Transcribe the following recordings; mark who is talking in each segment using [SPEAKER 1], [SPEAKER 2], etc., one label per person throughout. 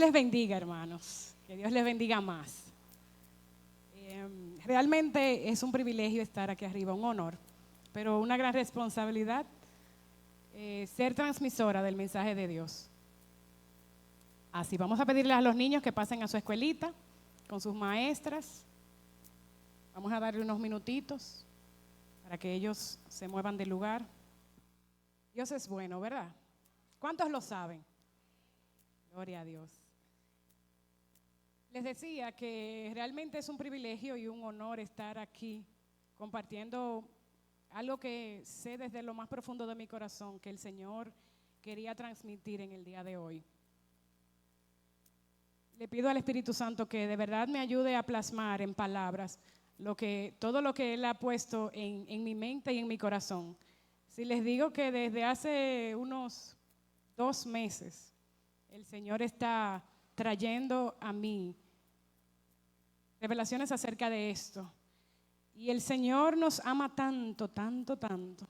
[SPEAKER 1] les bendiga, hermanos. Que Dios les bendiga más. Realmente es un privilegio estar aquí arriba, un honor, pero una gran responsabilidad ser transmisora del mensaje de Dios. Así, vamos a pedirle a los niños que pasen a su escuelita con sus maestras. Vamos a darle unos minutitos para que ellos se muevan del lugar. Dios es bueno, ¿verdad? ¿Cuántos lo saben? Gloria a Dios. Les decía que realmente es un privilegio y un honor estar aquí compartiendo algo que sé desde lo más profundo de mi corazón que el Señor quería transmitir en el día de hoy. Le pido al Espíritu Santo que de verdad me ayude a plasmar en palabras todo lo que Él ha puesto en mi mente y en mi corazón. Si les digo que desde hace unos 2 meses el Señor está trayendo a mí revelaciones acerca de esto. Y el Señor nos ama tanto, tanto, tanto.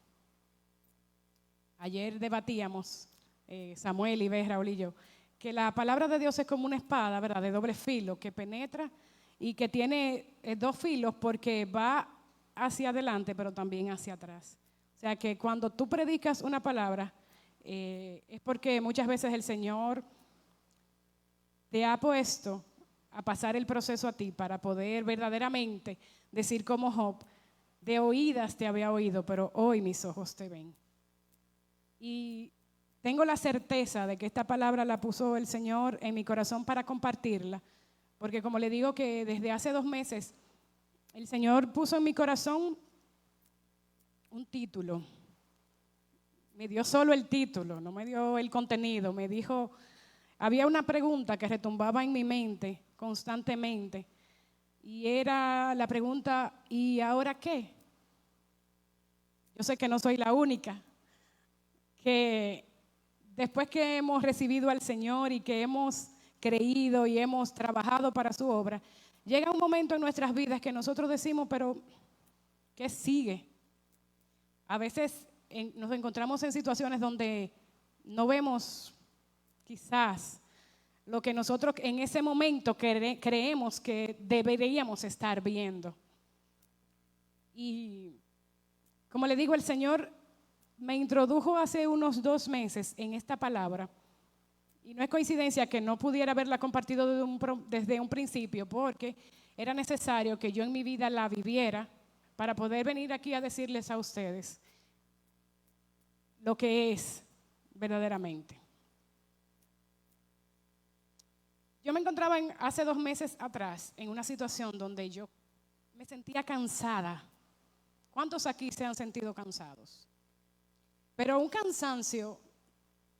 [SPEAKER 1] Ayer debatíamos, Samuel y Raúl y yo, que la palabra de Dios es como una espada, ¿verdad?, de doble filo, que penetra y que tiene 2 filos porque va hacia adelante, pero también hacia atrás. O sea que cuando tú predicas una palabra, es porque muchas veces el Señor te ha puesto a pasar el proceso a ti para poder verdaderamente decir como Job, de oídas te había oído, pero hoy mis ojos te ven. Y tengo la certeza de que esta palabra la puso el Señor en mi corazón para compartirla, porque como le digo que desde hace 2 meses el Señor puso en mi corazón un título. Me dio solo el título, no me dio el contenido, me dijo, había una pregunta que retumbaba en mi mente constantemente y era la pregunta, ¿y ahora qué? Yo sé que no soy la única, que después que hemos recibido al Señor y que hemos creído y hemos trabajado para su obra, llega un momento en nuestras vidas que nosotros decimos, pero ¿qué sigue? A veces nos encontramos en situaciones donde no vemos quizás lo que nosotros en ese momento creemos que deberíamos estar viendo. Y como le digo, el Señor me introdujo hace unos 2 meses en esta palabra. Y no es coincidencia que no pudiera haberla compartido desde un principio, porque era necesario que yo en mi vida la viviera para poder venir aquí a decirles a ustedes lo que es verdaderamente. Yo me encontraba hace 2 meses atrás en una situación donde yo me sentía cansada. ¿Cuántos aquí se han sentido cansados? Pero un cansancio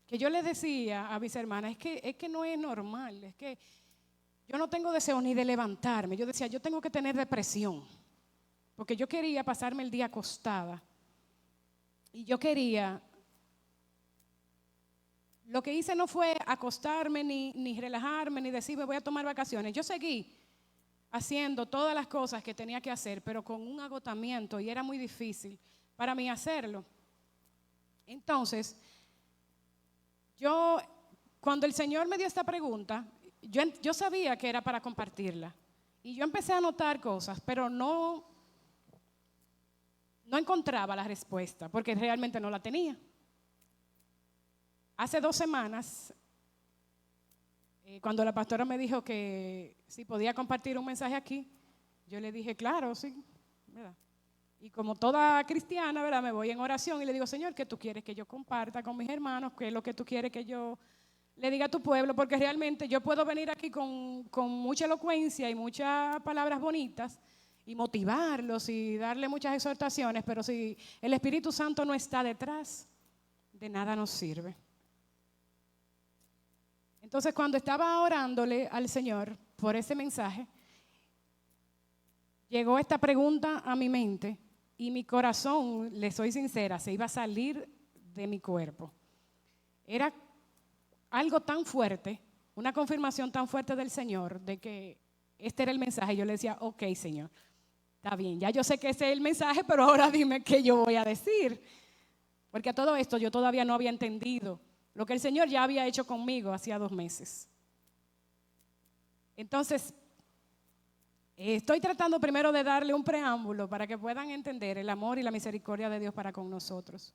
[SPEAKER 1] que yo le decía a mis hermanas, es que no es normal, es que yo no tengo deseo ni de levantarme. Yo decía, yo tengo que tener depresión, porque yo quería pasarme el día acostada. Y yo quería, lo que hice no fue acostarme ni relajarme, ni decir me voy a tomar vacaciones. Yo seguí haciendo todas las cosas que tenía que hacer, pero con un agotamiento y era muy difícil para mí hacerlo. Entonces, cuando el Señor me dio esta pregunta, yo sabía que era para compartirla. Y yo empecé a notar cosas, pero no encontraba la respuesta, porque realmente no la tenía. Hace 2 semanas, cuando la pastora me dijo que si podía compartir un mensaje aquí, yo le dije, claro, sí, ¿verdad? Y como toda cristiana, ¿verdad?, me voy en oración y le digo, Señor, ¿qué tú quieres que yo comparta con mis hermanos? ¿Qué es lo que tú quieres que yo le diga a tu pueblo? Porque realmente yo puedo venir aquí con mucha elocuencia y muchas palabras bonitas y motivarlos y darle muchas exhortaciones, pero si el Espíritu Santo no está detrás, de nada nos sirve. Entonces, cuando estaba orándole al Señor por ese mensaje, llegó esta pregunta a mi mente y mi corazón, le soy sincera, se iba a salir de mi cuerpo. Era algo tan fuerte, una confirmación tan fuerte del Señor de que este era el mensaje. Yo le decía, ok, Señor, está bien, ya yo sé que ese es el mensaje, pero ahora dime qué yo voy a decir. Porque a todo esto yo todavía no había entendido lo que el Señor ya había hecho conmigo hacía 2 meses. Entonces, estoy tratando primero de darle un preámbulo para que puedan entender el amor y la misericordia de Dios para con nosotros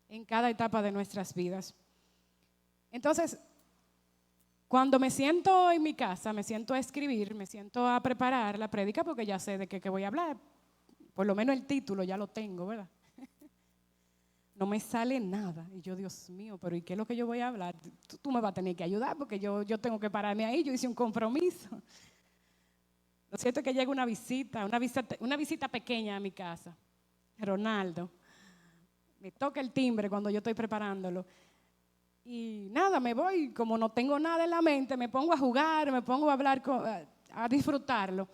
[SPEAKER 1] en cada etapa de nuestras vidas. Entonces, cuando me siento en mi casa, me siento a escribir, me siento a preparar la prédica porque ya sé de qué voy a hablar. Por lo menos el título ya lo tengo, ¿verdad? No me sale nada. Y yo, Dios mío, pero ¿y qué es lo que yo voy a hablar? Tú me vas a tener que ayudar porque yo tengo que pararme ahí. Yo hice un compromiso. Lo cierto es que llega una visita pequeña a mi casa. Ronaldo. Me toca el timbre cuando yo estoy preparándolo. Y nada, me voy, como no tengo nada en la mente, me pongo a jugar, me pongo a hablar, a disfrutarlo.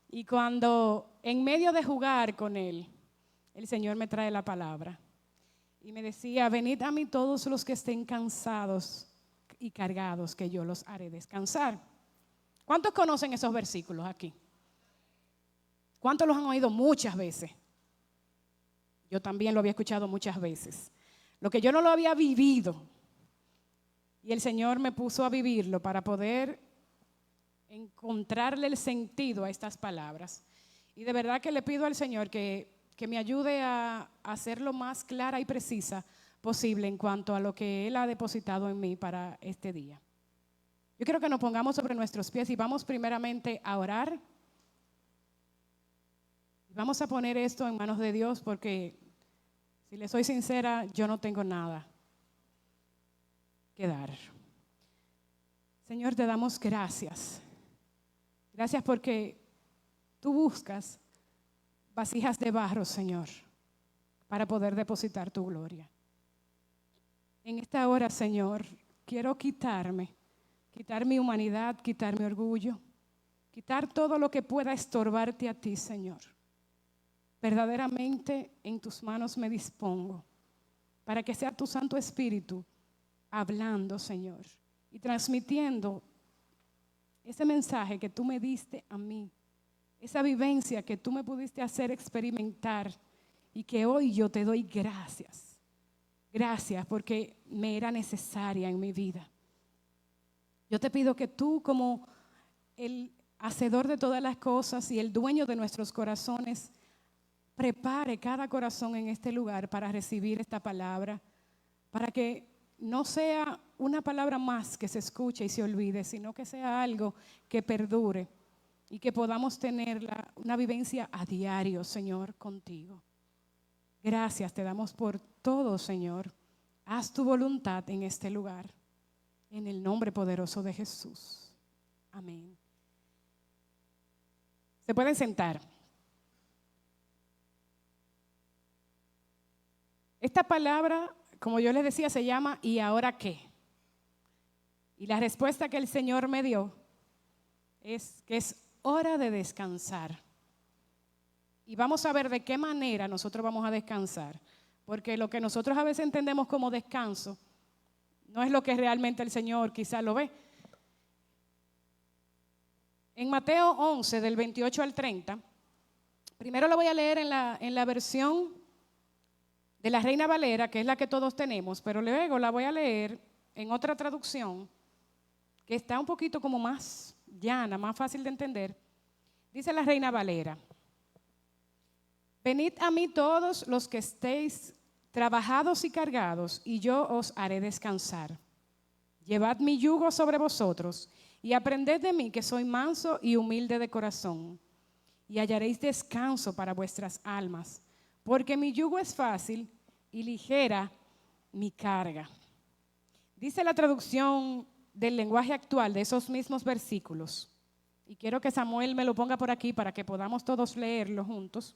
[SPEAKER 1] Y cuando en medio de jugar con él, el Señor me trae la palabra. Y me decía, venid a mí todos los que estén cansados y cargados, que yo los haré descansar. ¿Cuántos conocen esos versículos aquí? ¿Cuántos los han oído muchas veces? Yo también lo había escuchado muchas veces. Lo que yo no lo había vivido, y el Señor me puso a vivirlo para poder encontrarle el sentido a estas palabras. Y de verdad que le pido al Señor que me ayude a hacerlo más clara y precisa posible en cuanto a lo que Él ha depositado en mí para este día. Yo quiero que nos pongamos sobre nuestros pies y vamos primeramente a orar. Vamos a poner esto en manos de Dios porque, si le soy sincera, yo no tengo nada que dar. Señor, te damos gracias. Gracias porque tú buscas vasijas de barro, Señor, para poder depositar tu gloria. En esta hora, Señor, quiero quitar mi humanidad, quitar mi orgullo, quitar todo lo que pueda estorbarte a ti, Señor. Verdaderamente en tus manos me dispongo para que sea tu Santo Espíritu hablando, Señor, y transmitiendo ese mensaje que tú me diste a mí, esa vivencia que tú me pudiste hacer experimentar y que hoy yo te doy gracias. Gracias porque me era necesaria en mi vida. Yo te pido que tú, como el hacedor de todas las cosas y el dueño de nuestros corazones, prepare cada corazón en este lugar para recibir esta palabra, para que no sea una palabra más que se escuche y se olvide, sino que sea algo que perdure y que podamos tener una vivencia a diario, Señor, contigo. Gracias te damos por todo, Señor. Haz tu voluntad en este lugar, en el nombre poderoso de Jesús. Amén. Se pueden sentar. Esta palabra, como yo les decía, se llama ¿y ahora qué? Y la respuesta que el Señor me dio es que es hora de descansar. Y vamos a ver de qué manera nosotros vamos a descansar. Porque lo que nosotros a veces entendemos como descanso no es lo que realmente el Señor quizás lo ve. En Mateo 11, del 28 al 30, primero lo voy a leer en la versión de la Reina Valera, que es la que todos tenemos, pero luego la voy a leer en otra traducción que está un poquito como más llana, más fácil de entender. Dice la Reina Valera: venid a mí todos los que estéis trabajados y cargados, y yo os haré descansar. Llevad mi yugo sobre vosotros y aprended de mí, que soy manso y humilde de corazón, y hallaréis descanso para vuestras almas, porque mi yugo es fácil y ligera mi carga. Dice la traducción del lenguaje actual de esos mismos versículos, y quiero que Samuel me lo ponga por aquí para que podamos todos leerlo juntos.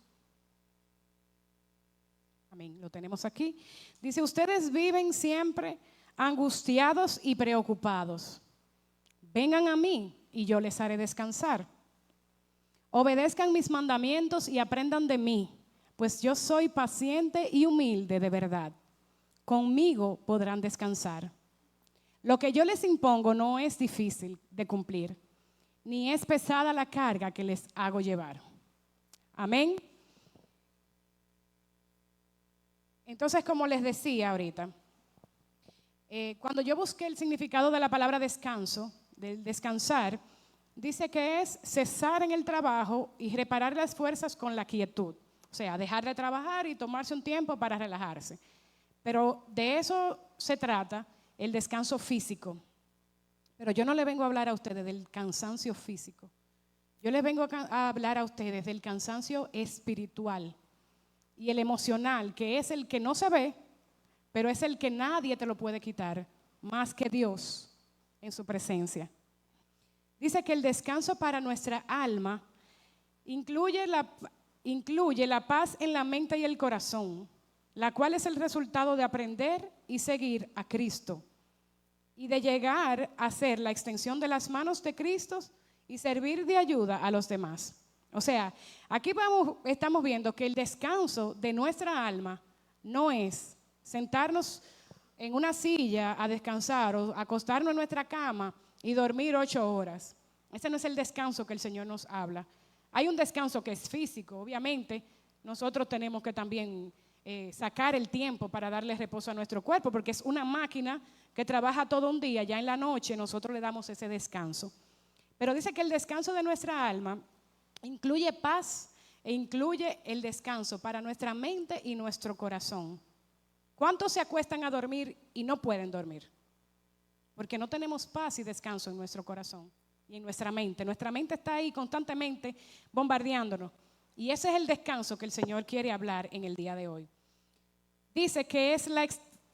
[SPEAKER 1] Amén, lo tenemos aquí. Dice: ustedes viven siempre angustiados y preocupados. Vengan a mí y yo les haré descansar. Obedezcan mis mandamientos y aprendan de mí, pues yo soy paciente y humilde de verdad. Conmigo podrán descansar. Lo que yo les impongo no es difícil de cumplir, ni es pesada la carga que les hago llevar. Amén. Entonces, como les decía ahorita, cuando yo busqué el significado de la palabra descanso, del descansar, dice que es cesar en el trabajo y reparar las fuerzas con la quietud. O sea, dejar de trabajar y tomarse un tiempo para relajarse. Pero de eso se trata el descanso físico. Pero yo no le vengo a hablar a ustedes del cansancio físico. Yo les vengo a hablar a ustedes del cansancio espiritual y el emocional, que es el que no se ve, pero es el que nadie te lo puede quitar, más que Dios en su presencia. Dice que el descanso para nuestra alma incluye la paz en la mente y el corazón, la cual es el resultado de aprender y seguir a Cristo y de llegar a ser la extensión de las manos de Cristo y servir de ayuda a los demás. O sea, aquí estamos viendo que el descanso de nuestra alma no es sentarnos en una silla a descansar o acostarnos en nuestra cama y dormir 8 horas. Ese no es el descanso que el Señor nos habla. Hay un descanso que es físico, obviamente. Nosotros tenemos que también sacar el tiempo para darle reposo a nuestro cuerpo, porque es una máquina que trabaja todo un día. Ya en la noche nosotros le damos ese descanso. Pero dice que el descanso de nuestra alma incluye paz e incluye el descanso para nuestra mente y nuestro corazón. ¿Cuántos se acuestan a dormir y no pueden dormir? Porque no tenemos paz y descanso en nuestro corazón y en nuestra mente. Nuestra mente está ahí constantemente bombardeándonos. Y ese es el descanso que el Señor quiere hablar en el día de hoy. Dice que es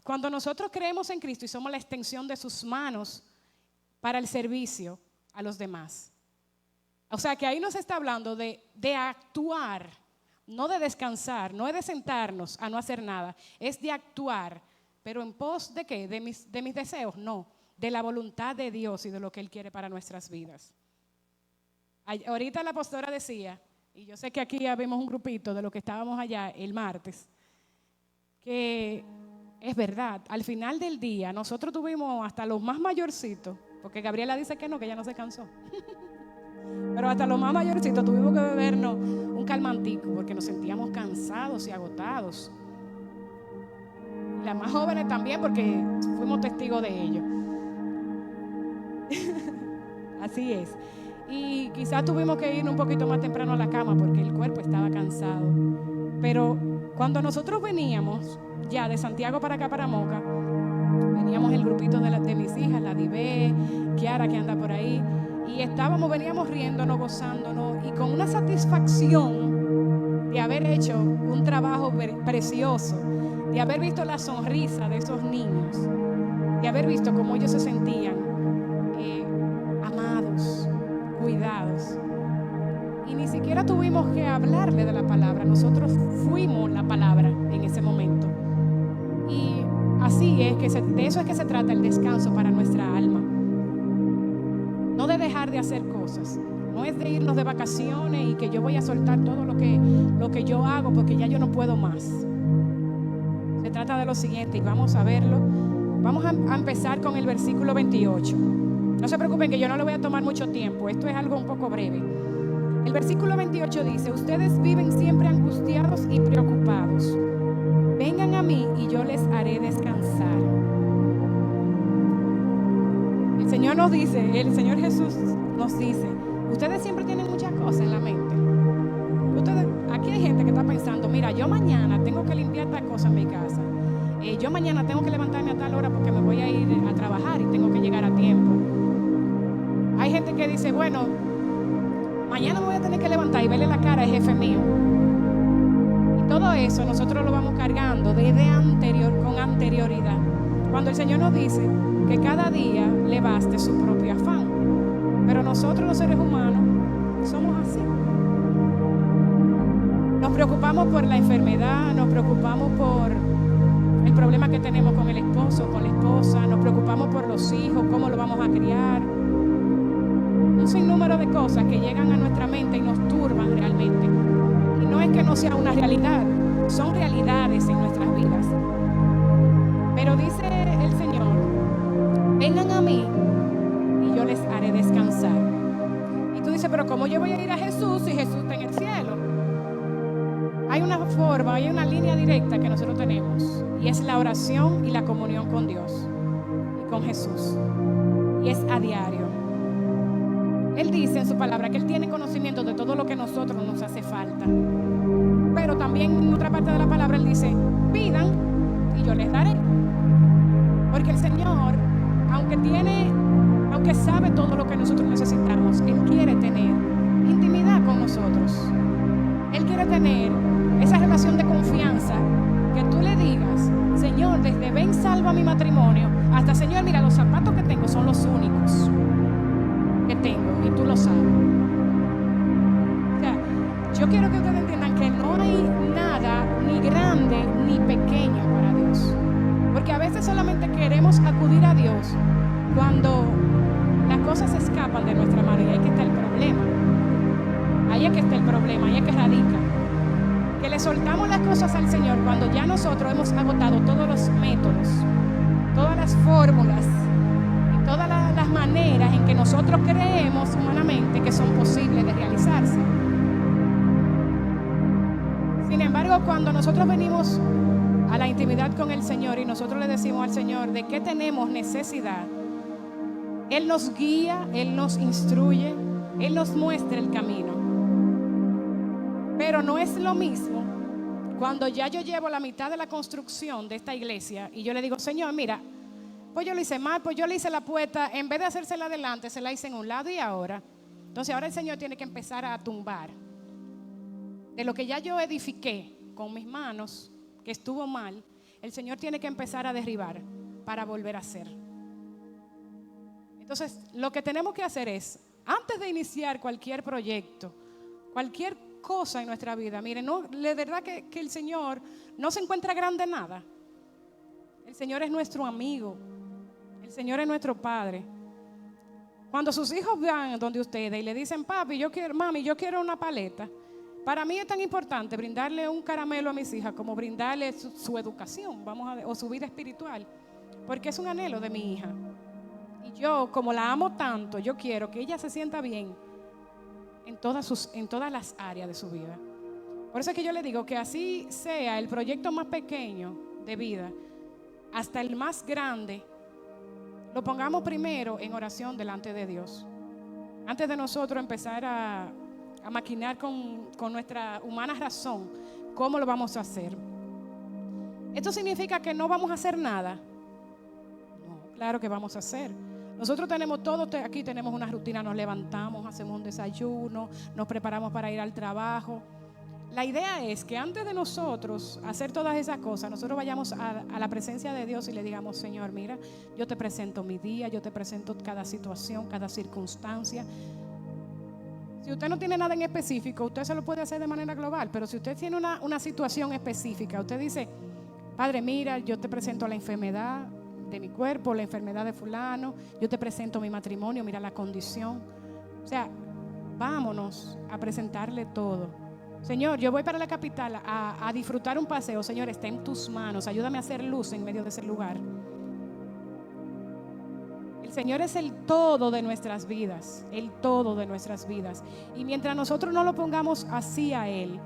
[SPEAKER 1] cuando nosotros creemos en Cristo y somos la extensión de sus manos para el servicio a los demás. O sea que ahí nos está hablando de actuar, no de descansar, no es de sentarnos a no hacer nada, es de actuar, pero en pos de ¿qué? De mis deseos, no, de la voluntad de Dios y de lo que Él quiere para nuestras vidas. Ahorita la pastora decía, y yo sé que aquí ya vemos un grupito de los que estábamos allá el martes, que es verdad, al final del día nosotros tuvimos hasta los más mayorcitos, porque Gabriela dice que no, que ella no se cansó. Pero hasta los más mayorcitos tuvimos que bebernos un calmantico porque nos sentíamos cansados y agotados. Y las más jóvenes también porque fuimos testigos de ello. Así es. Y quizás tuvimos que ir un poquito más temprano a la cama porque el cuerpo estaba cansado. Pero cuando nosotros veníamos ya de Santiago para acá, para Moca, veníamos el grupito de mis hijas, la Divé, Kiara que anda por ahí, y veníamos riéndonos, gozándonos y con una satisfacción de haber hecho un trabajo precioso, de haber visto la sonrisa de esos niños, de haber visto cómo ellos se sentían amados, cuidados. Y ni siquiera tuvimos que hablarle de la palabra, nosotros fuimos la palabra en ese momento. Y así es que de eso es que se trata el descanso para nuestra alma. No de dejar de hacer cosas, no es de irnos de vacaciones y que yo voy a soltar todo lo que yo hago porque ya yo no puedo más. Se trata de lo siguiente y vamos a verlo. Vamos a empezar con el versículo 28. No se preocupen que yo no le voy a tomar mucho tiempo, esto es algo un poco breve. El versículo 28 dice: ustedes viven siempre angustiados y preocupados. Vengan a mí y yo les haré descansar. El Señor nos dice, el Señor Jesús nos dice, ustedes siempre tienen muchas cosas en la mente. Aquí hay gente que está pensando, mira, yo mañana tengo que limpiar tal cosa en mi casa. Yo mañana tengo que levantarme a tal hora porque me voy a ir a trabajar y tengo que llegar a tiempo. Hay gente que dice, bueno, mañana me voy a tener que levantar y verle la cara al jefe mío. Y todo eso nosotros lo vamos cargando con anterioridad. Cuando el Señor nos dice que cada día le baste su propio afán. Pero nosotros los seres humanos somos así. Nos preocupamos por la enfermedad, nos preocupamos por el problema que tenemos con el esposo, con la esposa, nos preocupamos por los hijos, cómo lo vamos a criar. Un sinnúmero de cosas que llegan a nuestra mente y nos turban realmente. Y no es que no sea una realidad, son realidades en nuestras vidas. Pero dice el Señor, vengan a mí y yo les haré descansar. Y tú dices, pero ¿cómo yo voy a ir a Jesús si Jesús está en el cielo? Hay una forma, hay una línea directa que nosotros tenemos, y es la oración y la comunión con Dios y con Jesús. Y es a diario. Es Él dice en su palabra que Él tiene conocimiento de todo lo que a nosotros nos hace falta. Pero también en otra parte de la palabra Él dice, pidan y yo les daré. Porque el Señor, aunque sabe todo lo que nosotros necesitamos, Él quiere tener intimidad con nosotros. Él quiere tener esa relación de confianza, que tú le digas, Señor, desde ven salva mi matrimonio, hasta Señor, mira, los zapatos que tengo son los únicos que tengo y tú lo sabes. O sea, yo quiero que ustedes entiendan que no hay nada ni grande ni pequeño para Dios. Porque a veces solamente queremos acudir a Dios cuando las cosas se escapan de nuestra mano, y ahí que está el problema. Ahí es que está el problema, ahí es que radica. Que le soltamos las cosas al Señor cuando ya nosotros hemos agotado todos los métodos, todas las fórmulas y todas las maneras en que nosotros creemos humanamente que son posibles de realizarse. Sin embargo, cuando nosotros venimos a la intimidad con el Señor y nosotros le decimos al Señor de qué tenemos necesidad, Él nos guía, Él nos instruye, Él nos muestra el camino. Pero no es lo mismo cuando ya yo llevo la mitad de la construcción de esta iglesia y yo le digo, Señor, mira, pues yo le hice mal, pues yo le hice la puerta, en vez de hacérsela adelante, se la hice en un lado y ahora. Entonces ahora el Señor tiene que empezar a tumbar de lo que ya yo edifiqué con mis manos, que estuvo mal. El Señor tiene que empezar a derribar para volver a hacer. Entonces lo que tenemos que hacer es, antes de iniciar cualquier proyecto, cualquier cosa en nuestra vida, miren, no, de verdad que el Señor no se encuentra grande en nada. El Señor es nuestro amigo, el Señor es nuestro Padre. Cuando sus hijos van donde ustedes y le dicen, papi, mami, yo quiero una paleta, para mí es tan importante brindarle un caramelo a mis hijas como brindarle su educación, o su vida espiritual, porque es un anhelo de mi hija. Y yo, como la amo tanto, yo quiero que ella se sienta bien en todas las áreas de su vida. Por eso es que yo le digo que así sea el proyecto más pequeño de vida hasta el más grande, lo pongamos primero en oración delante de Dios, antes de nosotros empezar a maquinar con nuestra humana razón cómo lo vamos a hacer. ¿Esto significa que no vamos a hacer nada? No, claro que vamos a hacer. Nosotros tenemos todo, aquí tenemos una rutina, nos levantamos, hacemos un desayuno, nos preparamos para ir al trabajo. La idea es que antes de nosotros hacer todas esas cosas, nosotros vayamos a la presencia de Dios y le digamos, Señor, mira, yo te presento mi día, yo te presento cada situación, cada circunstancia. Si usted no tiene nada en específico, usted se lo puede hacer de manera global, pero si usted tiene una situación específica, usted dice, Padre, mira, yo te presento la enfermedad de mi cuerpo, la enfermedad de fulano, yo te presento mi matrimonio, mira la condición. O sea, vámonos a presentarle todo. Señor, yo voy para la capital a disfrutar un paseo. Señor, está en tus manos, ayúdame a hacer luz en medio de ese lugar. El Señor es el todo de nuestras vidas, el todo de nuestras vidas. Y mientras nosotros no lo pongamos así a Él,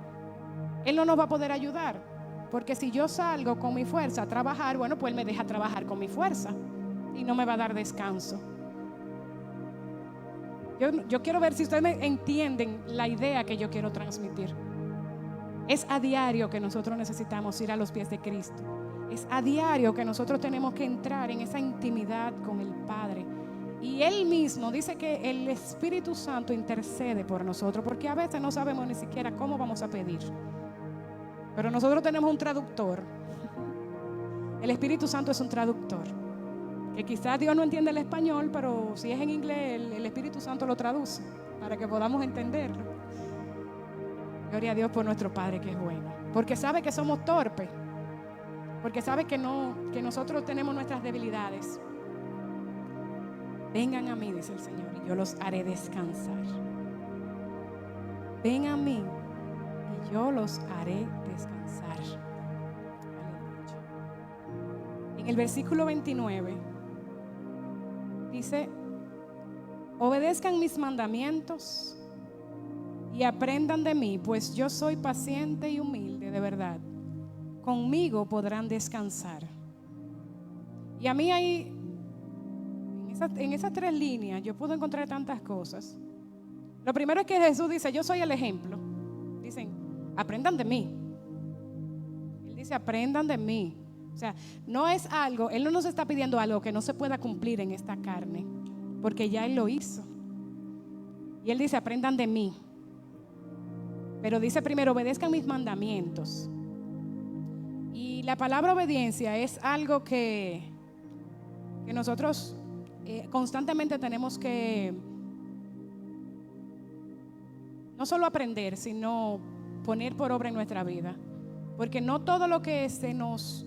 [SPEAKER 1] Él no nos va a poder ayudar. Porque si yo salgo con mi fuerza a trabajar, bueno, pues Él me deja trabajar con mi fuerza y no me va a dar descanso. Yo quiero ver si ustedes me entienden la idea que yo quiero transmitir. Es a diario que nosotros necesitamos ir a los pies de Cristo. Es a diario que nosotros tenemos que entrar en esa intimidad con el Padre. Y Él mismo dice que el Espíritu Santo intercede por nosotros, porque a veces no sabemos ni siquiera cómo vamos a pedir. Pero nosotros tenemos un traductor. El Espíritu Santo es un traductor. Que quizás Dios no entiende el español, pero si es en inglés, el Espíritu Santo lo traduce para que podamos entenderlo. Gloria a Dios por nuestro Padre que es bueno. Porque sabe que somos torpes. Porque sabe que nosotros tenemos nuestras debilidades. Vengan a mí, dice el Señor, y yo los haré descansar. Ven a mí y yo los haré descansar. Aleluya. En el versículo 29 dice: obedezcan mis mandamientos y aprendan de mí, pues yo soy paciente y humilde de verdad. Conmigo podrán descansar. Y a mí ahí, en esas 3 líneas, yo puedo encontrar tantas cosas. Lo primero es que Jesús dice, yo soy el ejemplo. Dicen, aprendan de mí. Él dice, aprendan de mí. O sea, no es algo, Él no nos está pidiendo algo que no se pueda cumplir en esta carne, porque ya Él lo hizo. Y Él dice, aprendan de mí. Pero dice primero, obedezcan mis mandamientos. Y la palabra obediencia es algo que nosotros constantemente tenemos que no solo aprender, sino poner por obra en nuestra vida. Porque no todo lo que se nos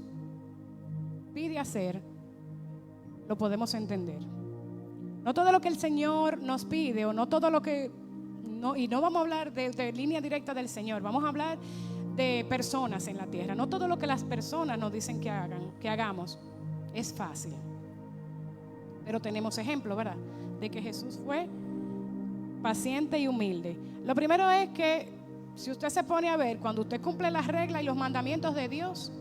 [SPEAKER 1] pide hacer lo podemos entender. No todo lo que el Señor nos pide, o no todo lo que y no vamos a hablar de línea directa del Señor, vamos a hablar de personas en la tierra. No todo lo que las personas nos dicen que hagamos es fácil. Pero tenemos ejemplo, ¿verdad? De que Jesús fue paciente y humilde. Lo primero es que si usted se pone a ver, cuando usted cumple las reglas y los mandamientos de Dios,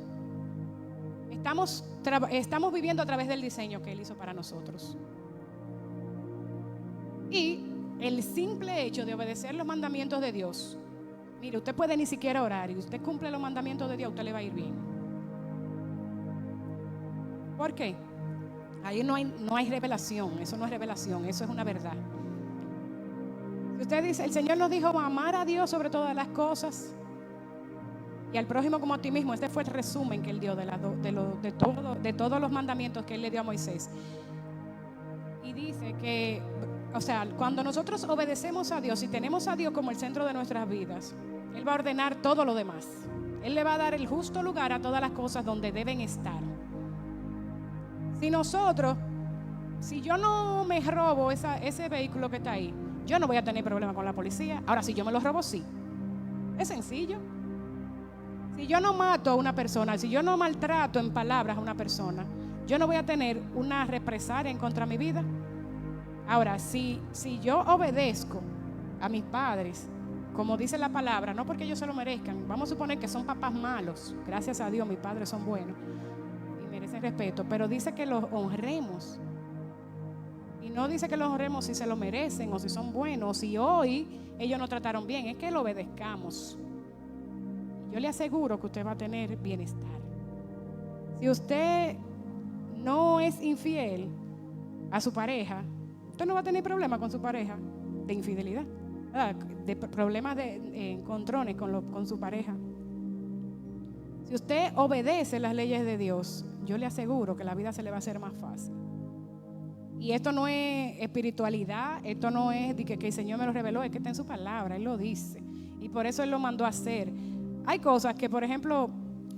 [SPEAKER 1] estamos viviendo a través del diseño que Él hizo para nosotros. Y el simple hecho de obedecer los mandamientos de Dios, mire, usted puede ni siquiera orar y usted cumple los mandamientos de Dios, a usted le va a ir bien. ¿Por qué? Ahí no hay revelación, eso no es revelación, eso es una verdad. Si usted dice, el Señor nos dijo amar a Dios sobre todas las cosas y al prójimo como a ti mismo. Este fue el resumen que Él dio de todos los mandamientos que Él le dio a Moisés. Y dice que, o sea, cuando nosotros obedecemos a Dios y tenemos a Dios como el centro de nuestras vidas, Él va a ordenar todo lo demás. Él le va a dar el justo lugar a todas las cosas donde deben estar. Si yo no me robo ese vehículo que está ahí, yo no voy a tener problema con la policía. Ahora, si yo me lo robo, sí. Es sencillo. Si yo no mato a una persona, si yo no maltrato en palabras a una persona, yo no voy a tener una represalia en contra de mi vida. Ahora, si yo obedezco a mis padres, como dice la palabra, no porque ellos se lo merezcan, vamos a suponer que son papás malos, gracias a Dios mis padres son buenos y merecen respeto, pero dice que los honremos. Y no dice que los honremos si se lo merecen o si son buenos, o si hoy ellos nos trataron bien, es que lo obedezcamos. Yo le aseguro que usted va a tener bienestar. Si usted no es infiel a su pareja, usted no va a tener problema con su pareja de infidelidad, ¿verdad? De problemas de encontrones con su pareja. Si usted obedece las leyes de Dios, yo le aseguro que la vida se le va a hacer más fácil. Y esto no es espiritualidad, esto no es de que el Señor me lo reveló, es que está en su palabra, Él lo dice. Y por eso Él lo mandó a hacer. Hay cosas que, por ejemplo,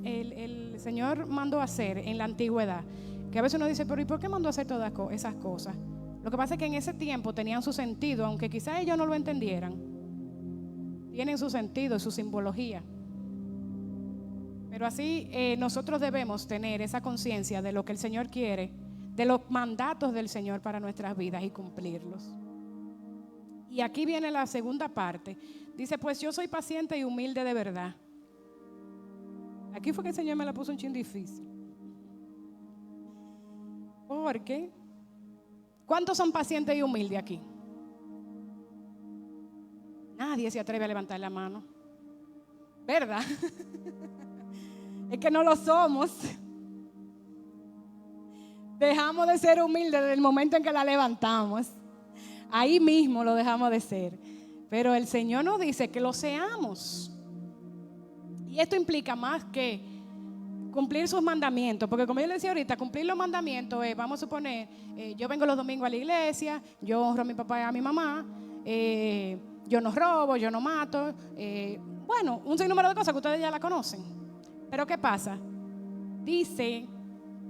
[SPEAKER 1] el Señor mandó a hacer en la antigüedad, que a veces uno dice, pero ¿y por qué mandó a hacer todas esas cosas? Lo que pasa es que en ese tiempo tenían su sentido, aunque quizás ellos no lo entendieran. Tienen su sentido, su simbología. Pero así nosotros debemos tener esa conciencia de lo que el Señor quiere, de los mandatos del Señor para nuestras vidas y cumplirlos. Y aquí viene la segunda parte. Dice, pues yo soy paciente y humilde de verdad. Aquí fue que el Señor me la puso un chin difícil. Porque, ¿cuántos son pacientes y humildes aquí? Nadie se atreve a levantar la mano, ¿verdad? Es que no lo somos. Dejamos de ser humildes desde el momento en que la levantamos. Ahí mismo lo dejamos de ser. Pero el Señor nos dice que lo seamos. Y esto implica más que cumplir sus mandamientos. Porque como yo le decía ahorita, cumplir los mandamientos es, vamos a suponer, yo vengo los domingos a la iglesia, yo honro a mi papá y a mi mamá, yo no robo, yo no mato. Bueno, un sinnúmero de cosas que ustedes ya la conocen. Pero ¿qué pasa? Dice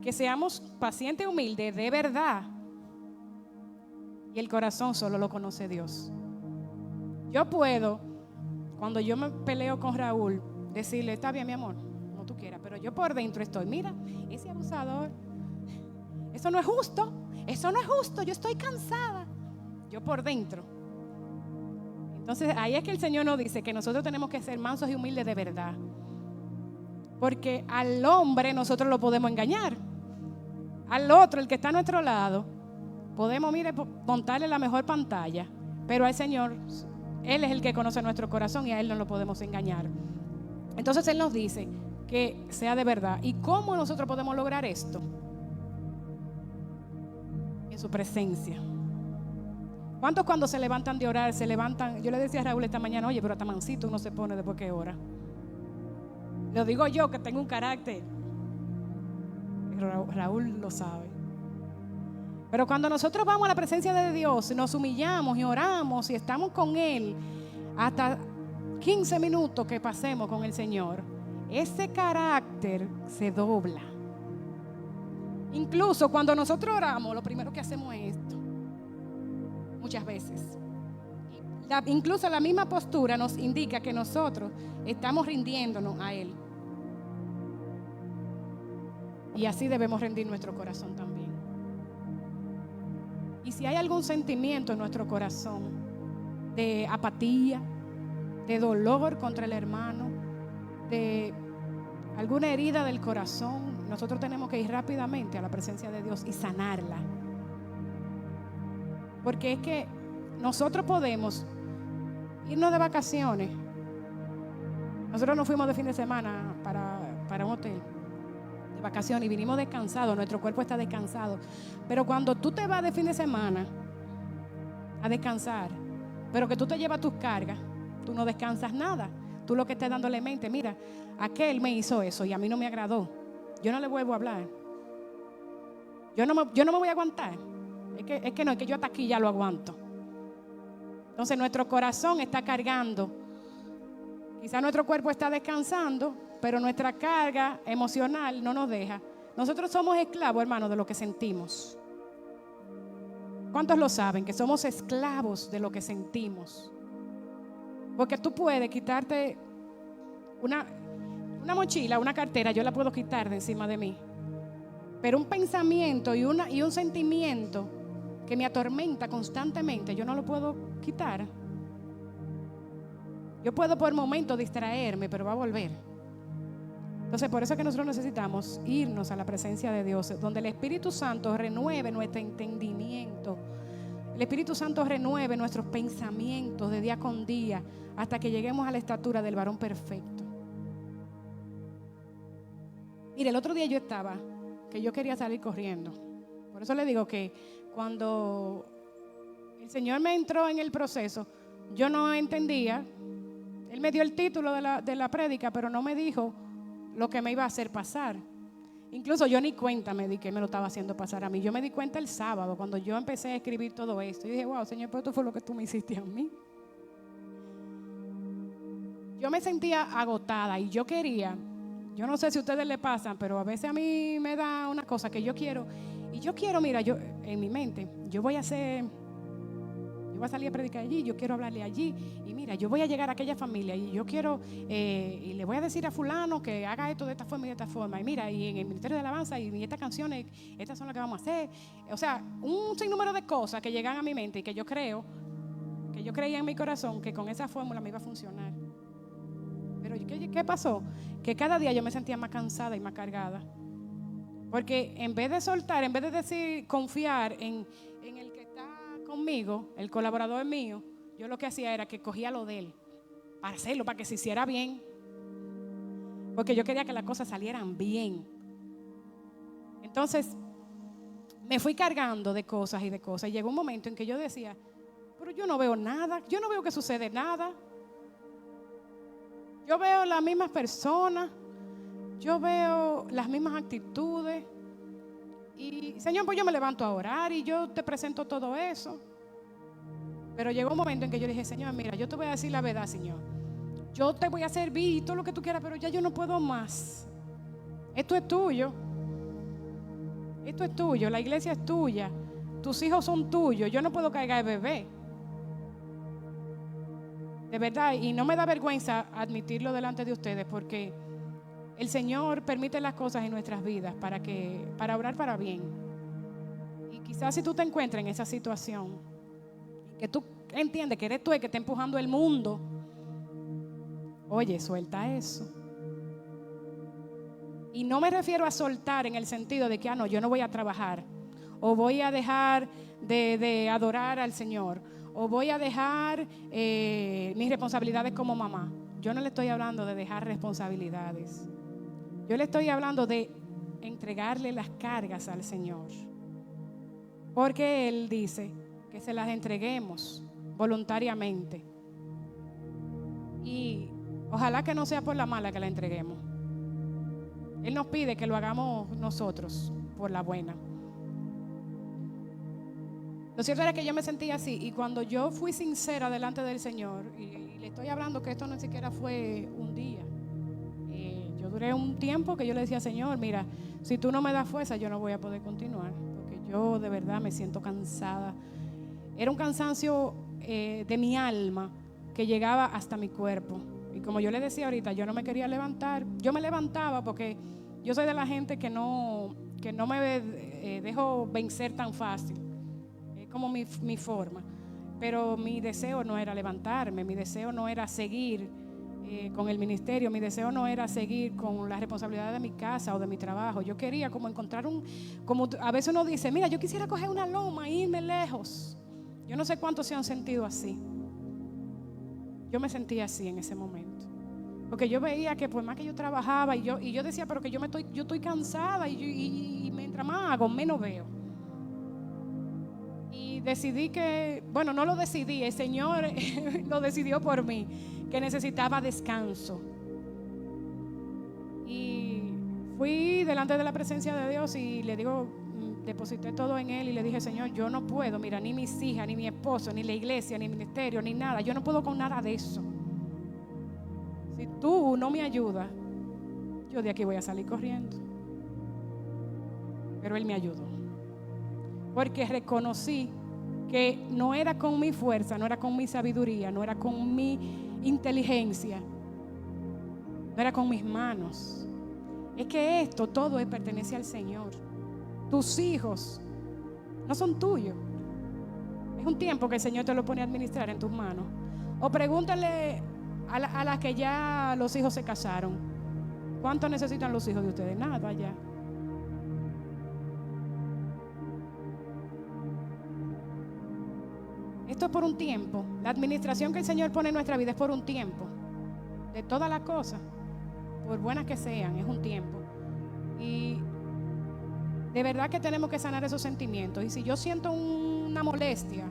[SPEAKER 1] que seamos pacientes y humildes de verdad. Y el corazón solo lo conoce Dios. Yo puedo, cuando yo me peleo con Raúl, decirle, está bien mi amor, como tú quieras, pero yo por dentro estoy, mira, ese abusador, eso no es justo, yo estoy cansada. Yo por dentro. Entonces ahí es que el Señor nos dice que nosotros tenemos que ser mansos y humildes de verdad. Porque al hombre nosotros lo podemos engañar. Al otro, el que está a nuestro lado, podemos, mire, montarle la mejor pantalla. Pero al Señor Él es el que conoce nuestro corazón y a Él no lo podemos engañar. Entonces Él nos dice que sea de verdad. ¿Y cómo nosotros podemos lograr esto? En su presencia. ¿Cuántos cuando se levantan de orar, se levantan? Yo le decía a Raúl esta mañana, oye, pero hasta mansito uno se pone después que ora. Lo digo yo que tengo un carácter. Raúl lo sabe. Pero cuando nosotros vamos a la presencia de Dios, nos humillamos y oramos y estamos con Él, hasta 15 minutos que pasemos con el Señor, ese carácter se dobla. Incluso cuando nosotros oramos, lo primero que hacemos es esto. Muchas veces. Incluso la misma postura nos indica que nosotros estamos rindiéndonos a Él. Y así debemos rendir nuestro corazón también. Y si hay algún sentimiento en nuestro corazón de apatía, de dolor contra el hermano, de alguna herida del corazón, nosotros tenemos que ir rápidamente a la presencia de Dios y sanarla. Porque es que nosotros podemos irnos de vacaciones. Nosotros nos fuimos de fin de semana para un hotel de vacaciones y vinimos descansados, nuestro cuerpo está descansado. Pero cuando tú te vas de fin de semana a descansar, pero que tú te llevas tus cargas, tú no descansas nada. Tú lo que estás dándole mente, mira, aquel me hizo eso y a mí no me agradó. Yo no le vuelvo a hablar. Yo no me voy a aguantar. Es que yo hasta aquí ya lo aguanto. Entonces nuestro corazón está cargando. Quizá nuestro cuerpo está descansando, pero nuestra carga emocional no nos deja. Nosotros somos esclavos, hermanos, de lo que sentimos. ¿Cuántos lo saben? Que somos esclavos de lo que sentimos. Porque tú puedes quitarte una mochila, una cartera, yo la puedo quitar de encima de mí. Pero un pensamiento y un sentimiento que me atormenta constantemente, yo no lo puedo quitar. Yo puedo por momentos distraerme, pero va a volver. Entonces, por eso es que nosotros necesitamos irnos a la presencia de Dios, donde el Espíritu Santo renueve nuestro entendimiento. El Espíritu Santo renueve nuestros pensamientos de día con día hasta que lleguemos a la estatura del varón perfecto. Mire, el otro día yo estaba, que yo quería salir corriendo. Por eso le digo que cuando el Señor me entró en el proceso, yo no entendía. Él me dio el título de la prédica, pero no me dijo lo que me iba a hacer pasar. Incluso yo ni cuenta me di que me lo estaba haciendo pasar a mí. Yo me di cuenta el sábado cuando yo empecé a escribir todo esto. Y dije, wow, Señor, pero esto fue lo que tú me hiciste a mí. Yo me sentía agotada y yo quería, yo no sé si a ustedes le pasan, pero a veces a mí me da una cosa que yo quiero. Y yo quiero, mira, yo en mi mente, yo voy a salir a predicar allí, yo quiero hablarle allí. Y mira, yo voy a llegar a aquella familia y yo quiero, y le voy a decir a fulano que haga esto de esta forma y de esta forma. Y mira, y en el Ministerio de Alabanza y estas canciones, estas son las que vamos a hacer. O sea, un sinnúmero de cosas que llegan a mi mente y que yo creía en mi corazón que con esa fórmula me iba a funcionar. Pero ¿qué pasó? Que cada día yo me sentía más cansada y más cargada. Porque en vez de soltar, en vez de decir, confiar en el que está conmigo, el colaborador mío, yo lo que hacía era que cogía lo de él para hacerlo, para que se hiciera bien. Porque yo quería que las cosas salieran bien. Entonces, me fui cargando de cosas y de cosas. Y llegó un momento en que yo decía, pero yo no veo nada, yo no veo que sucede nada. Yo veo las mismas personas, yo veo las mismas actitudes. Y Señor, pues yo me levanto a orar y yo te presento todo eso. Pero llegó un momento en que yo dije, Señor, mira, yo te voy a decir la verdad, Señor. Yo te voy a servir y todo lo que tú quieras, pero ya yo no puedo más. Esto es tuyo. Esto es tuyo, la iglesia es tuya. Tus hijos son tuyos, yo no puedo cargar el bebé. De verdad, y no me da vergüenza admitirlo delante de ustedes porque el Señor permite las cosas en nuestras vidas para obrar para bien. Y quizás si tú te encuentras en esa situación, que tú entiendes que eres tú el que está empujando el mundo, oye, suelta eso. Y no me refiero a soltar en el sentido de que, no, yo no voy a trabajar, o voy a dejar de adorar al Señor, o voy a dejar mis responsabilidades como mamá. Yo no le estoy hablando de dejar responsabilidades. Yo le estoy hablando de entregarle las cargas al Señor. Porque Él dice que se las entreguemos voluntariamente. Y ojalá que no sea por la mala que la entreguemos. Él nos pide que lo hagamos nosotros por la buena. Lo cierto era que yo me sentía así, y cuando yo fui sincera delante del Señor, y le estoy hablando que esto no siquiera fue un día, yo duré un tiempo que yo le decía: Señor, mira, si tú no me das fuerza, yo no voy a poder continuar, porque yo de verdad me siento cansada. Era un cansancio de mi alma que llegaba hasta mi cuerpo, y como yo le decía ahorita, yo no me quería levantar. Yo me levantaba porque yo soy de la gente que no me dejo vencer tan fácil. Como mi forma, pero mi deseo no era levantarme, mi deseo no era seguir con el ministerio, mi deseo no era seguir con la responsabilidad de mi casa o de mi trabajo. Yo quería como encontrar como a veces uno dice: mira, yo quisiera coger una loma e irme lejos. Yo no sé cuántos se han sentido así. Yo me sentía así en ese momento, porque yo veía que por más que yo trabajaba, y yo decía, pero que yo estoy cansada, y mientras más hago, menos veo. Y decidí no lo decidí, el Señor lo decidió por mí, que necesitaba descanso. Y fui delante de la presencia de Dios y le digo, deposité todo en Él y le dije: Señor, yo no puedo, mira, ni mis hijas, ni mi esposo, ni la iglesia, ni el ministerio, ni nada. Yo no puedo con nada de eso. Si tú no me ayudas, yo de aquí voy a salir corriendo. Pero Él me ayudó, porque reconocí que no era con mi fuerza, no era con mi sabiduría, no era con mi inteligencia, no era con mis manos. Es que esto todo pertenece al Señor. Tus hijos no son tuyos. Es un tiempo que el Señor te lo pone a administrar en tus manos. O pregúntale a las que ya los hijos se casaron: ¿cuánto necesitan los hijos de ustedes? Nada ya. Esto es por un tiempo. La administración que el Señor pone en nuestra vida es por un tiempo. De todas las cosas, por buenas que sean, es un tiempo. Y de verdad que tenemos que sanar esos sentimientos. Y si yo siento una molestia,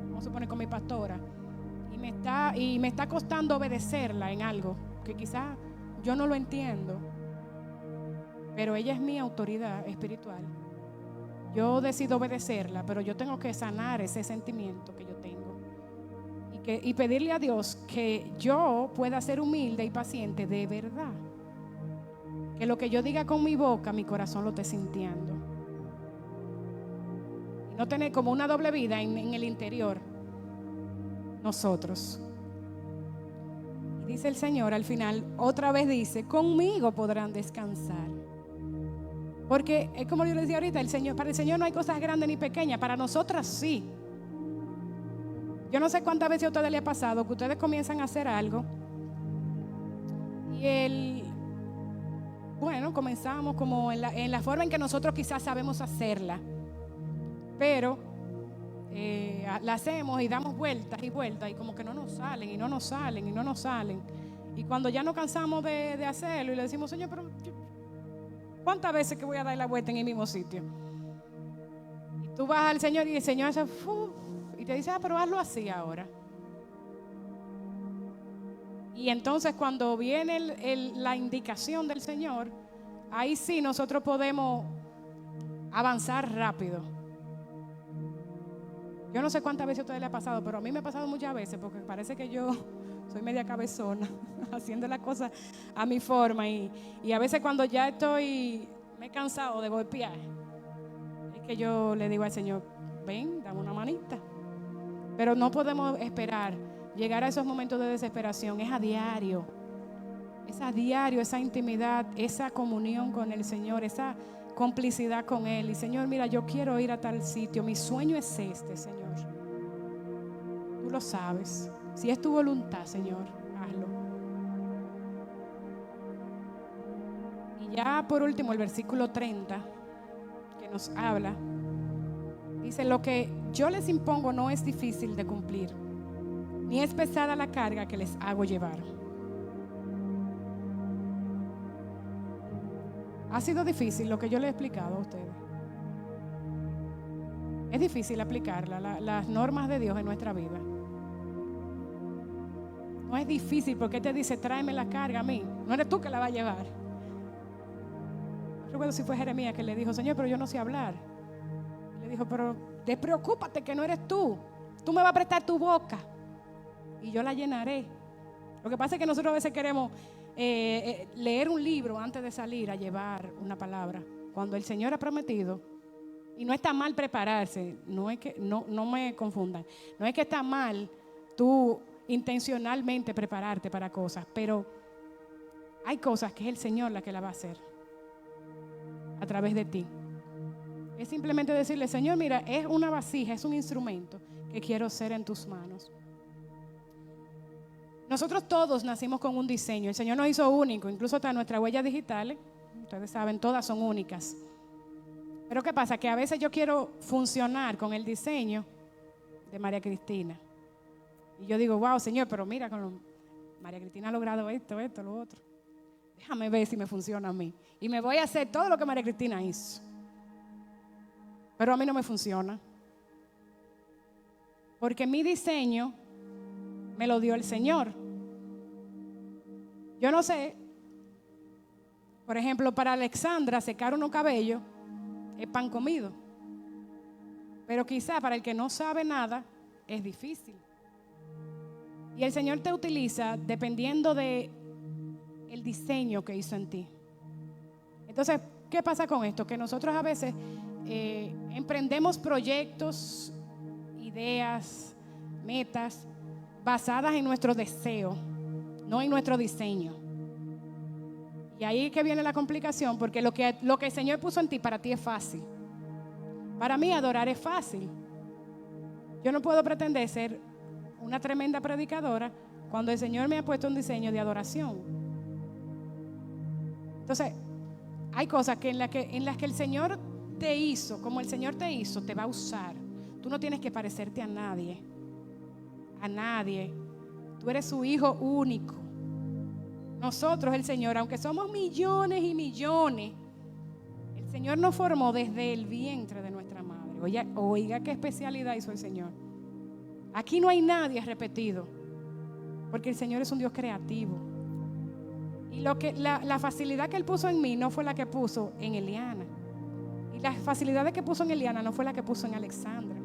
[SPEAKER 1] vamos a suponer con mi pastora, y me está costando obedecerla en algo que quizás yo no lo entiendo, pero ella es mi autoridad espiritual, yo decido obedecerla, pero yo tengo que sanar ese sentimiento que yo tengo y pedirle a Dios que yo pueda ser humilde y paciente de verdad, que lo que yo diga con mi boca, mi corazón lo esté sintiendo, y no tener como una doble vida en el interior nosotros. Y dice el Señor al final, otra vez dice: conmigo podrán descansar. Porque es como yo les decía ahorita, para el Señor no hay cosas grandes ni pequeñas, para nosotras sí. Yo no sé cuántas veces a ustedes les ha pasado que ustedes comienzan a hacer algo y comenzamos como en la forma en que nosotros quizás sabemos hacerla, pero la hacemos y damos vueltas y vueltas y como que no nos salen y no nos salen y no nos salen. Y cuando ya nos cansamos de hacerlo y le decimos: Señor, pero ¿cuántas veces que voy a dar la vuelta en el mismo sitio? Y tú vas al Señor y el Señor hace y te dice: pero hazlo así ahora. Y entonces cuando viene la indicación del Señor, ahí sí nosotros podemos avanzar rápido. Yo no sé cuántas veces a ustedes les ha pasado, pero a mí me ha pasado muchas veces, porque parece que yo soy media cabezona, haciendo las cosas a mi forma, y a veces cuando ya me he cansado de golpear, es que yo le digo al Señor: ven, dame una manita. Pero no podemos esperar llegar a esos momentos de desesperación. Es a diario, esa intimidad, esa comunión con el Señor, esa complicidad con Él. Y Señor, mira, yo quiero ir a tal sitio, mi sueño es este, Señor. Tú lo sabes. Si es tu voluntad, Señor, hazlo. Y ya por último, el versículo 30 que nos habla, dice: lo que yo les impongo no es difícil de cumplir, ni es pesada la carga que les hago llevar. Ha sido difícil lo que yo les he explicado a ustedes. Es difícil aplicarla, las normas de Dios en nuestra vida. No es difícil porque Él te dice, tráeme la carga a mí. No eres tú que la vas a llevar. Recuerdo si fue Jeremías que le dijo, Señor, pero yo no sé hablar. Le dijo, pero despreocúpate que no eres tú. Tú me vas a prestar tu boca y yo la llenaré. Lo que pasa es que nosotros a veces queremos leer un libro antes de salir a llevar una palabra, cuando el Señor ha prometido. Y no está mal prepararse, no es que, no me confundan, no es que está mal tú intencionalmente prepararte para cosas, pero hay cosas que es el Señor la que la va a hacer a través de ti. Es simplemente decirle, Señor, mira, es una vasija, es un instrumento que quiero ser en tus manos. Nosotros todos nacimos con un diseño, el Señor nos hizo único, incluso hasta nuestras huellas digitales, ustedes saben, todas son únicas. Pero ¿qué pasa? Que a veces yo quiero funcionar con el diseño de María Cristina. Y yo digo, wow, Señor, pero mira, María Cristina ha logrado esto, lo otro. Déjame ver si me funciona a mí. Y me voy a hacer todo lo que María Cristina hizo. Pero a mí no me funciona. Porque mi diseño me lo dio el Señor. Yo no sé, por ejemplo, para Alexandra secar unos cabellos es pan comido. Pero quizá para el que no sabe nada es difícil. Y el Señor te utiliza dependiendo de el diseño que hizo en ti. Entonces, ¿qué pasa con esto? Que nosotros a veces emprendemos proyectos, ideas, metas basadas en nuestro deseo, no en nuestro diseño. Y ahí es que viene la complicación, porque lo que el Señor puso en ti para ti es fácil. Para mí adorar es fácil. Yo no puedo pretender ser una tremenda predicadora cuando el Señor me ha puesto un diseño de adoración. Entonces, hay cosas que en las que el Señor te hizo, como el Señor te hizo, te va a usar. Tú no tienes que parecerte a nadie. A nadie. Tú eres su hijo único. Nosotros, el Señor, aunque somos millones y millones, el Señor nos formó desde el vientre de nuestra madre. Oiga qué especialidad hizo el Señor. Aquí no hay nadie repetido, porque el Señor es un Dios creativo. Y la facilidad que Él puso en mí no fue la que puso en Eliana. Y la facilidad que puso en Eliana no fue la que puso en Alexandra.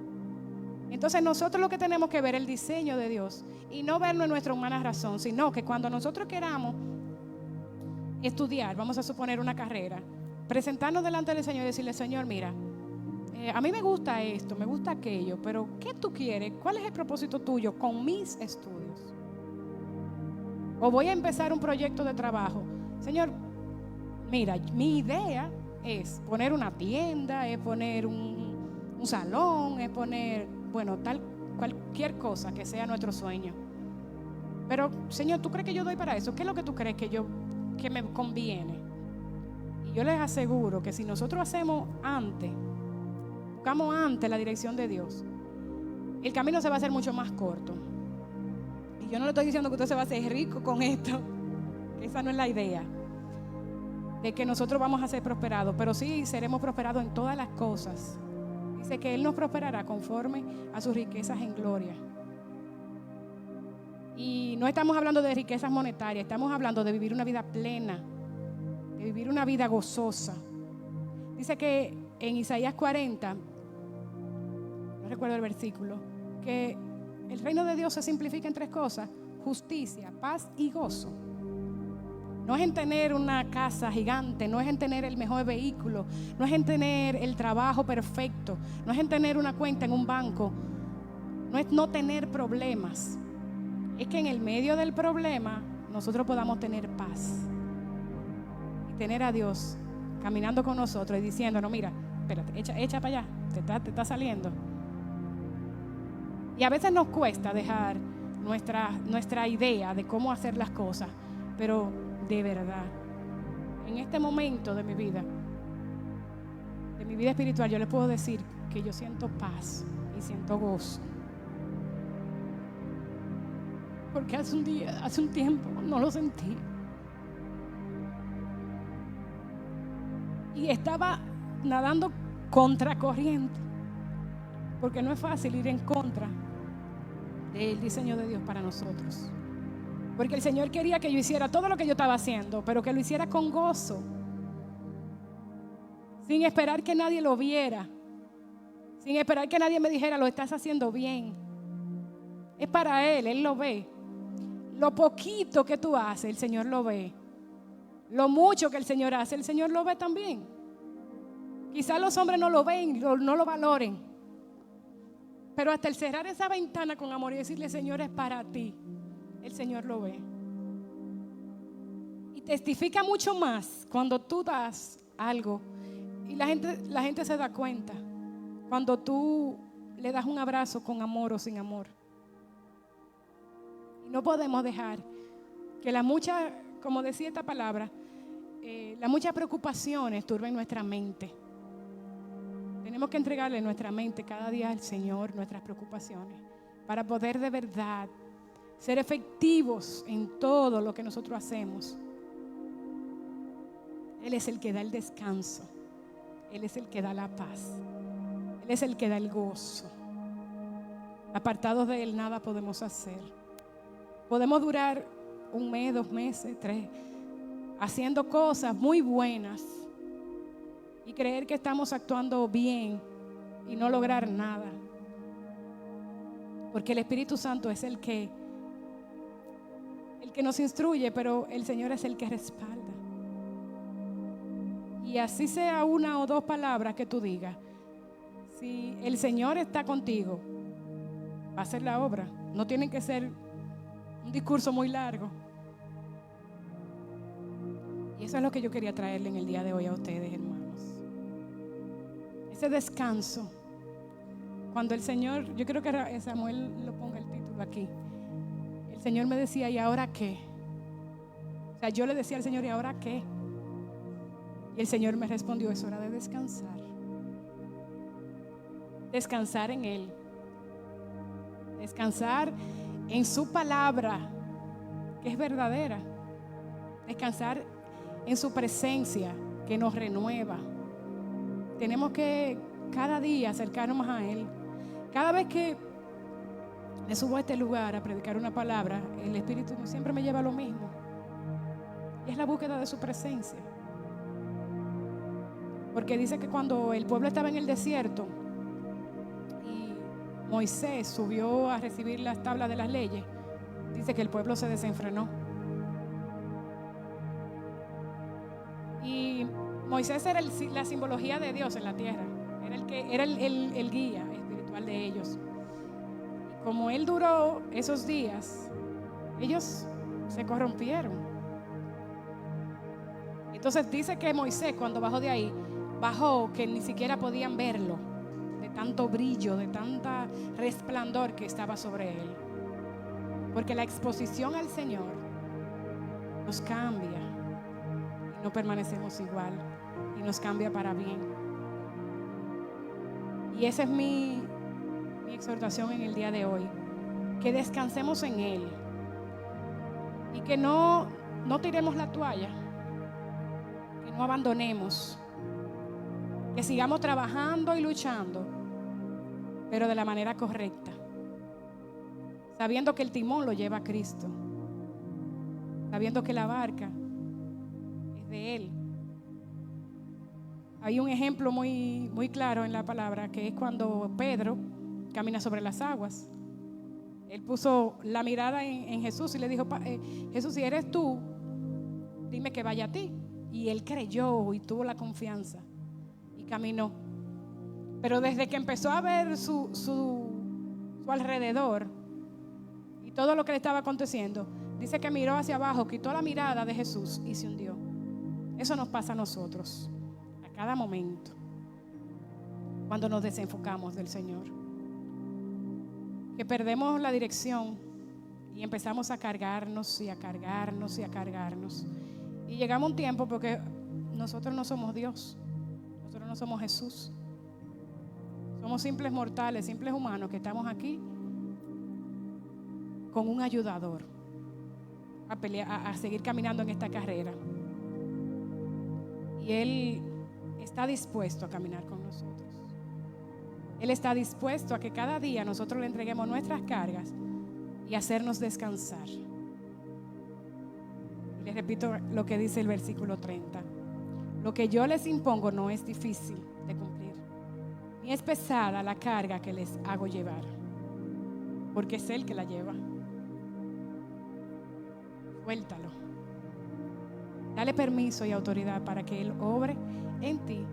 [SPEAKER 1] Entonces nosotros lo que tenemos que ver es el diseño de Dios y no verlo en nuestra humana razón, sino que cuando nosotros queramos estudiar, vamos a suponer una carrera, presentarnos delante del Señor y decirle, Señor, mira, a mí me gusta esto, me gusta aquello, pero ¿qué tú quieres? ¿Cuál es el propósito tuyo con mis estudios? O voy a empezar un proyecto de trabajo. Señor, mira, mi idea es poner una tienda, es poner un salón, es poner, bueno, cualquier cosa que sea nuestro sueño. Pero, Señor, ¿tú crees que yo doy para eso? ¿Qué es lo que tú crees que me conviene? Y yo les aseguro que si nosotros buscamos antes la dirección de Dios, el camino se va a hacer mucho más corto. Y yo no le estoy diciendo que usted se va a hacer rico con esto. Esa no es la idea. De que nosotros vamos a ser prosperados, pero sí seremos prosperados en todas las cosas. Dice que Él nos prosperará conforme a sus riquezas en gloria. Y no estamos hablando de riquezas monetarias, estamos hablando de vivir una vida plena, de vivir una vida gozosa. Dice que en Isaías 40, no recuerdo el versículo, que el reino de Dios se simplifica en 3 cosas: justicia, paz y gozo. No es en tener una casa gigante, no es en tener el mejor vehículo, no es en tener el trabajo perfecto, no es en tener una cuenta en un banco, no es no tener problemas. Es que en el medio del problema nosotros podamos tener paz y tener a Dios caminando con nosotros y diciéndonos, mira, espérate, echa para allá, te está saliendo. Y a veces nos cuesta dejar nuestra idea de cómo hacer las cosas, pero de verdad, en este momento de mi vida espiritual, yo les puedo decir que yo siento paz y siento gozo. Porque hace un tiempo no lo sentí. Y estaba nadando contracorriente, porque no es fácil ir en contra del diseño de Dios para nosotros. Porque el Señor quería que yo hiciera todo lo que yo estaba haciendo, pero que lo hiciera con gozo, sin esperar que nadie lo viera, sin esperar que nadie me dijera, lo estás haciendo bien. Es para Él lo ve. Lo poquito que tú haces, el Señor lo ve. Lo mucho que el Señor hace, el Señor lo ve también. Quizás los hombres no lo ven, no lo valoren, pero hasta el cerrar esa ventana con amor y decirle, Señor, es para ti, el Señor lo ve. Y testifica mucho más cuando tú das algo y la gente se da cuenta cuando tú le das un abrazo con amor o sin amor. Y no podemos dejar que como decía esta palabra, las muchas preocupaciones turben nuestra mente. Tenemos que entregarle nuestra mente cada día al Señor, nuestras preocupaciones, para poder de verdad ser efectivos en todo lo que nosotros hacemos. Él es el que da el descanso. Él es el que da la paz. Él es el que da el gozo. Apartados de Él nada podemos hacer. Podemos durar 1 mes, 2 meses, 3, haciendo cosas muy buenas y creer que estamos actuando bien y no lograr nada. Porque el Espíritu Santo es el que nos instruye, pero el Señor es el que respalda. Y así sea 1 o 2 palabras que tú digas, si el Señor está contigo, va a hacer la obra. No tiene que ser un discurso muy largo. Y eso es lo que yo quería traerle en el día de hoy a ustedes, hermanos. Ese descanso. Cuando el Señor, yo creo que Samuel lo ponga el título aquí. El Señor me decía, ¿y ahora qué? O sea, yo le decía al Señor, ¿y ahora qué? Y el Señor me respondió, es hora de descansar. Descansar en Él. Descansar en su palabra, que es verdadera. Descansar en su presencia, que nos renueva. Tenemos que cada día acercarnos más a Él. Cada vez que me subo a este lugar a predicar una palabra, el Espíritu siempre me lleva a lo mismo. Y es la búsqueda de su presencia. Porque dice que cuando el pueblo estaba en el desierto y Moisés subió a recibir las tablas de las leyes, dice que el pueblo se desenfrenó. Y Moisés era la simbología de Dios en la tierra. Era el guía espiritual de ellos. Y como él duró esos días, ellos se corrompieron. Entonces dice que Moisés, cuando bajó de ahí, bajó que ni siquiera podían verlo, de tanto brillo, de tanta resplandor que estaba sobre él. Porque la exposición al Señor nos cambia y no permanecemos igual, y nos cambia para bien. Y esa es mi exhortación en el día de hoy, que descansemos en Él y que no tiremos la toalla, que no abandonemos, que sigamos trabajando y luchando, pero de la manera correcta, sabiendo que el timón lo lleva a Cristo, sabiendo que la barca es de Él. Hay un ejemplo muy, muy claro en la palabra, que es cuando Pedro camina sobre las aguas. Él puso la mirada en Jesús y le dijo, Jesús, si eres tú, dime que vaya a ti. Y él creyó y tuvo la confianza y caminó. Pero desde que empezó a ver su alrededor y todo lo que le estaba aconteciendo, dice que miró hacia abajo, quitó la mirada de Jesús y se hundió. Eso nos pasa a nosotros a cada momento cuando nos desenfocamos del Señor, que perdemos la dirección y empezamos a cargarnos y a cargarnos y a cargarnos, y llegamos a un tiempo, porque nosotros no somos Dios, nosotros no somos Jesús, Somos simples mortales, simples humanos que estamos aquí con un ayudador a pelear, a seguir caminando en esta carrera. Y Él está dispuesto a caminar con nosotros. Él está dispuesto a que cada día nosotros le entreguemos nuestras cargas y hacernos descansar. Y les repito lo que dice el versículo 30. Lo que yo les impongo no es difícil de cumplir, ni es pesada la carga que les hago llevar, porque es Él que la lleva. Suéltalo. Dale permiso y autoridad para que Él obre en ti,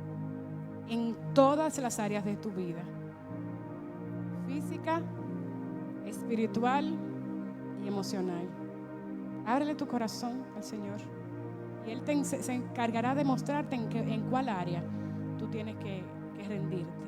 [SPEAKER 1] en todas las áreas de tu vida, física, espiritual y emocional. Ábrele tu corazón al Señor y Él se encargará de mostrarte en cuál área tú tienes que rendirte.